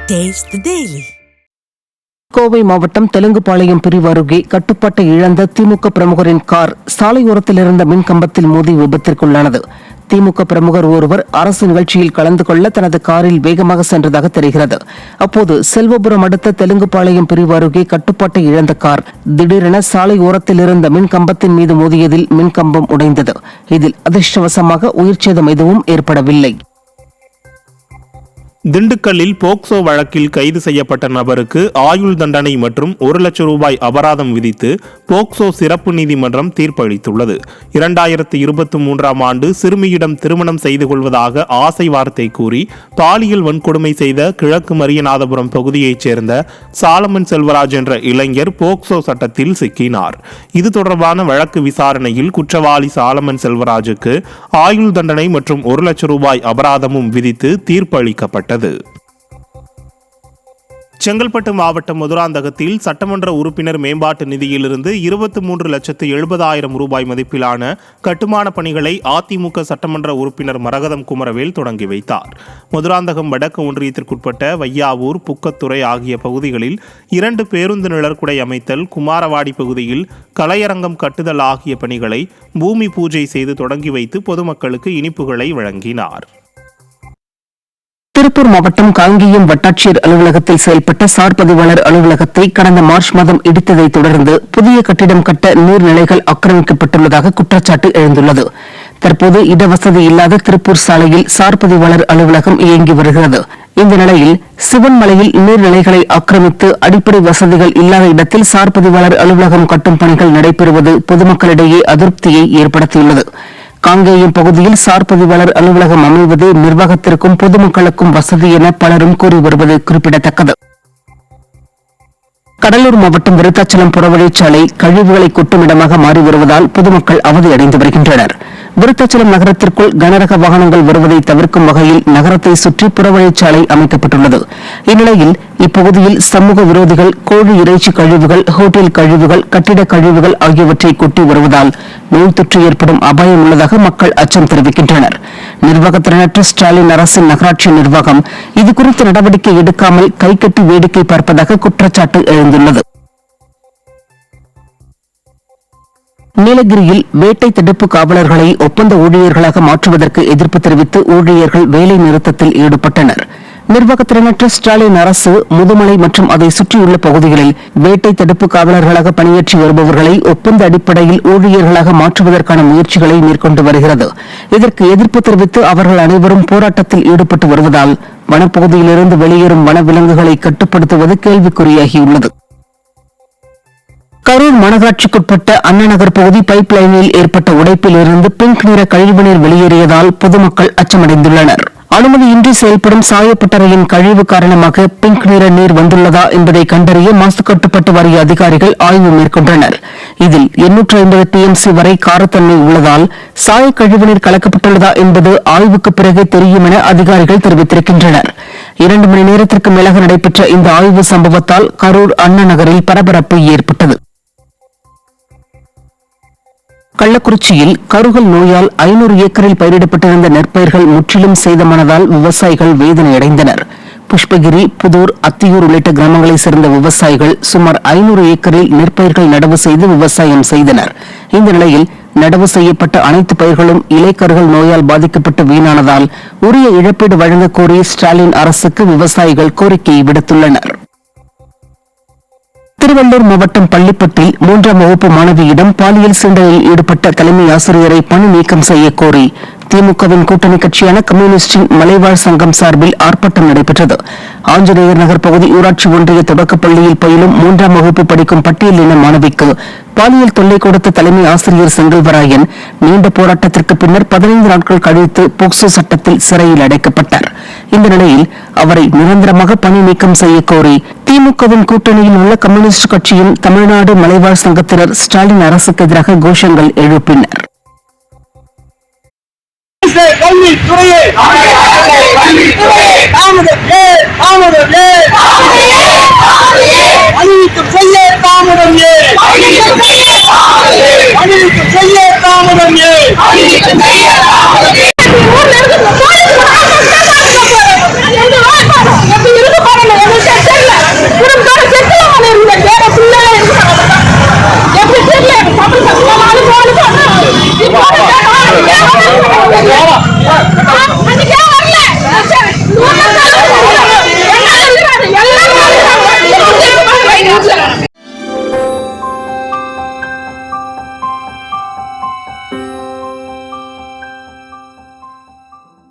Taste the Daily. Kovai மாவட்டம் தெலுங்குபாளையம் பிரிவு அருகே கட்டுப்பாட்டை இழந்த திமுக பிரமுகரின் கார் சாலையோரத்தில் இருந்த மின் கம்பத்தில் மோதி விபத்திற்குள்ளானது. திமுக பிரமுகர் ஒருவர் அரசு நிகழ்ச்சியில் கலந்து கொள்ள தனது காரில் வேகமாக சென்றதாக தெரிகிறது. அப்போது செல்வபுரம் அடுத்த தெலுங்குபாளையம் பிரிவு அருகே கட்டுப்பாட்டை இழந்த கார் திடீரென சாலை ஓரத்தில் இருந்த மின் கம்பத்தின் மீது மோதியதில் மின் கம்பம் உடைந்தது. இதில் அதிர்ஷ்டவசமாக உயிர்ச்சேதம் எதுவும் ஏற்படவில்லை. திண்டுக்கல்லில் போக்சோ வழக்கில் கைது செய்யப்பட்ட நபருக்கு ஆயுள் தண்டனை மற்றும் 1 லட்சம் ரூபாய் அபராதம் விதித்து போக்சோ சிறப்பு நீதிமன்றம் தீர்ப்பளித்துள்ளது. 2023ஆம் ஆண்டு சிறுமியிடம் திருமணம் செய்து கொள்வதாக ஆசை வார்த்தை கூறி பாலியல் வன்கொடுமை செய்த கிழக்கு மரியநாதபுரம் பகுதியைச் சேர்ந்த சாலமன் செல்வராஜ் என்ற இளைஞர் போக்சோ சட்டத்தில் சிக்கினார். இது தொடர்பான வழக்கு விசாரணையில் குற்றவாளி சாலமன் செல்வராஜுக்கு ஆயுள் தண்டனை மற்றும் 1 லட்சம் ரூபாய் அபராதமும் விதித்து தீர்ப்பளிக்கப்பட்டது. செங்கல்பட்டு மாவட்டம் மதுராந்தகத்தில் சட்டமன்ற உறுப்பினர் மேம்பாட்டு நிதியிலிருந்து 23,70,000 ரூபாய் மதிப்பிலான கட்டுமான பணிகளை அதிமுக சட்டமன்ற உறுப்பினர் மரகதம் குமரவேல் தொடங்கி வைத்தார். மதுராந்தகம் வடக்கு ஒன்றியத்திற்குட்பட்ட வையாவூர், புக்கத்துறை ஆகிய பகுதிகளில் 2 பேருந்து நிழற்குடை அமைத்தல், குமாரவாடி பகுதியில் கலையரங்கம் கட்டுதல் ஆகிய பணிகளை பூமி பூஜை செய்து தொடங்கி வைத்து பொதுமக்களுக்கு இனிப்புகளை வழங்கினார். திருப்பூர் மாவட்டம் காங்கேயம் வட்டாட்சியர் அலுவலகத்தில் செயல்பட்ட சார் பதிவாளர் அலுவலகத்தை கடந்த மார்ச் மாதம் இடித்ததை தொடர்ந்து புதிய கட்டிடம் கட்ட நீர்நிலைகள் ஆக்கிரமிக்கப்பட்டுள்ளதாக குற்றச்சாட்டு எழுந்துள்ளது. தற்போது இடவசதி இல்லாத திருப்பூர் சாலையில் சார் பதிவாளர் அலுவலகம் இயங்கி வருகிறது. இந்த நிலையில் சிவன்மலையில் நீர்நிலைகளை ஆக்கிரமித்து அடிப்படை வசதிகள் இல்லாத இடத்தில் சார் பதிவாளர் அலுவலகம் கட்டும் பணிகள் நடைபெறுவது பொதுமக்களிடையே அதிருப்தியை ஏற்படுத்தியுள்ளது. காங்கேயம் பகுதியில் சார் பதிவாளர் அலுவலகம் அமைவது நிர்வாகத்திற்கும் பொதுமக்களுக்கும் வசதி என பலரும் கூறி வருவது குறிப்பிடத்தக்கது. கடலூர் மாவட்டம் விருத்தாச்சலம் புறவழிச்சாலை கழிவுகளை கொட்டும் இடமாக மாறி வருவதால் பொதுமக்கள் அவதியடைந்து வருகின்றனர். விருத்தாச்சலம் நகரத்திற்குள் கனரக வாகனங்கள் வருவதை தவிர்க்கும் வகையில் நகரத்தை சுற்றி புறவழிச்சாலை அமைக்கப்பட்டுள்ளது. இந்நிலையில் இப்பகுதியில் சமூக விரோதிகள் கோழி இறைச்சி கழிவுகள், ஹோட்டல் கழிவுகள், கட்டிட கழிவுகள் ஆகியவற்றை கொட்டி வருவதால் நோய் தொற்று ஏற்படும் அபாயம் உள்ளதாக மக்கள் அச்சம் தெரிவிக்கின்றனர். நிர்வாகத்திறனற்ற ஸ்டாலின் அரசின் நகராட்சி நிர்வாகம் இதுகுறித்து நடவடிக்கை எடுக்காமல் கைகட்டி வேடிக்கை பார்ப்பதாக குற்றச்சாட்டு எழுந்துள்ளது. நீலகிரியில் வேட்டை தடுப்பு காவலர்களை ஒப்பந்த ஊழியர்களாக மாற்றுவதற்கு எதிர்ப்பு தெரிவித்து ஊழியர்கள் வேலை நிறுத்தத்தில் ஈடுபட்டனர். நிர்வாகத்திறனற்ற ஸ்டாலின் அரசு முதுமலை மற்றும் அதை சுற்றியுள்ள பகுதிகளில் வேட்டை தடுப்பு காவலர்களாக பணியாற்றி வருபவர்களை ஒப்பந்த அடிப்படையில் ஊழியர்களாக மாற்றுவதற்கான முயற்சிகளை மேற்கொண்டு வருகிறது. இதற்கு எதிர்ப்பு தெரிவித்து அவர்கள் அனைவரும் போராட்டத்தில் ஈடுபட்டு வருவதால் வனப்பகுதியிலிருந்து வெளியேறும் வனவிலங்குகளை கட்டுப்படுத்துவது கேள்விக்குறியாகியுள்ளது. கரூர் மாநகராட்சிக்குட்பட்ட அண்ணாநகர் பகுதி பைப் லைனில் ஏற்பட்ட உடைப்பில் இருந்து பிங்க் நிற கழிவுநீர் வெளியேறியதால் பொதுமக்கள் அச்சமடைந்துள்ளனர். அனுமதியின்றி செயல்படும் சாயப்பட்டறையின் கழிவு காரணமாக பிங்க் நிற நீர் வந்துள்ளதா என்பதை கண்டறிய மாசு கட்டுப்பாட்டு வாரிய அதிகாரிகள் ஆய்வு மேற்கொண்டனர். இதில் 850 TMC வரை காரத்தன்மை உள்ளதால் சாய கழிவுநீர் கலக்கப்பட்டுள்ளதா என்பது ஆய்வுக்கு பிறகு தெரியும் என அதிகாரிகள் தெரிவித்திருக்கின்றனர். 2 மணி நேரத்திற்கு மேலாக நடைபெற்ற இந்த ஆய்வு சம்பவத்தால் கரூர் அண்ணா நகரில் பரபரப்பு ஏற்பட்டது. கள்ளக்குறிச்சியில் கருகல் நோயால் 500 ஏக்கரில் பயிரிடப்பட்டிருந்த நெற்பயிர்கள் முற்றிலும் சேதமானதால் விவசாயிகள் வேதனையடைந்தனர். புஷ்பகிரி, புதூர், அத்தியூர் உள்ளிட்ட கிராமங்களைச் சேர்ந்த விவசாயிகள் சுமார் 500 ஏக்கரில் நெற்பயிர்கள் நடவு செய்து விவசாயம் செய்தனர். இந்த நிலையில் நடவு செய்யப்பட்ட அனைத்து பயிர்களும் இலைக்கருகல் நோயால் பாதிக்கப்பட்டு வீணானதால் உரிய இழப்பீடு வழங்கக் கோரி ஸ்டாலின் அரசுக்கு விவசாயிகள் கோரிக்கை விடுத்துள்ளனர். திருவள்ளூர் மாவட்டம் பள்ளிப்பட்டில் 3ஆம் வகுப்பு மாணவியிடம் பாலியல் சீண்டலில் ஈடுபட்ட தலைமை ஆசிரியரை பணி நீக்கம் செய்ய கோரி திமுகவின் கூட்டணி கட்சியான கம்யூனிஸ்டின் மலைவாழ் சங்கம் சார்பில் ஆர்ப்பாட்டம் நடைபெற்றது. ஆஞ்சநேயர் நகர் பகுதி ஊராட்சி ஒன்றிய தொடக்கப்பள்ளியில் பயிலும் 3ஆம் வகுப்பு படிக்கும் பட்டியலின மாணவிக்கு பாலியல் தொல்லை கொடுத்த தலைமை ஆசிரியர் செங்கல்வராயன் நீண்ட போராட்டத்திற்கு பின்னர் 15 நாட்கள் கழித்து போக்சோ சட்டத்தில் சிறையில் அடைக்கப்பட்டார். இந்த நிலையில் அவரை நிரந்தரமாக பணி நீக்கம் செய்ய கோரி திமுகவின் கூட்டணியில் உள்ள கம்யூனிஸ்ட் கட்சியின் தமிழ்நாடு மலைவாழ் சங்கத்தினர் ஸ்டாலின் அரசுக்கு எதிராக கோஷங்கள் எழுப்பினர். ஊர்ல இருந்து வரல.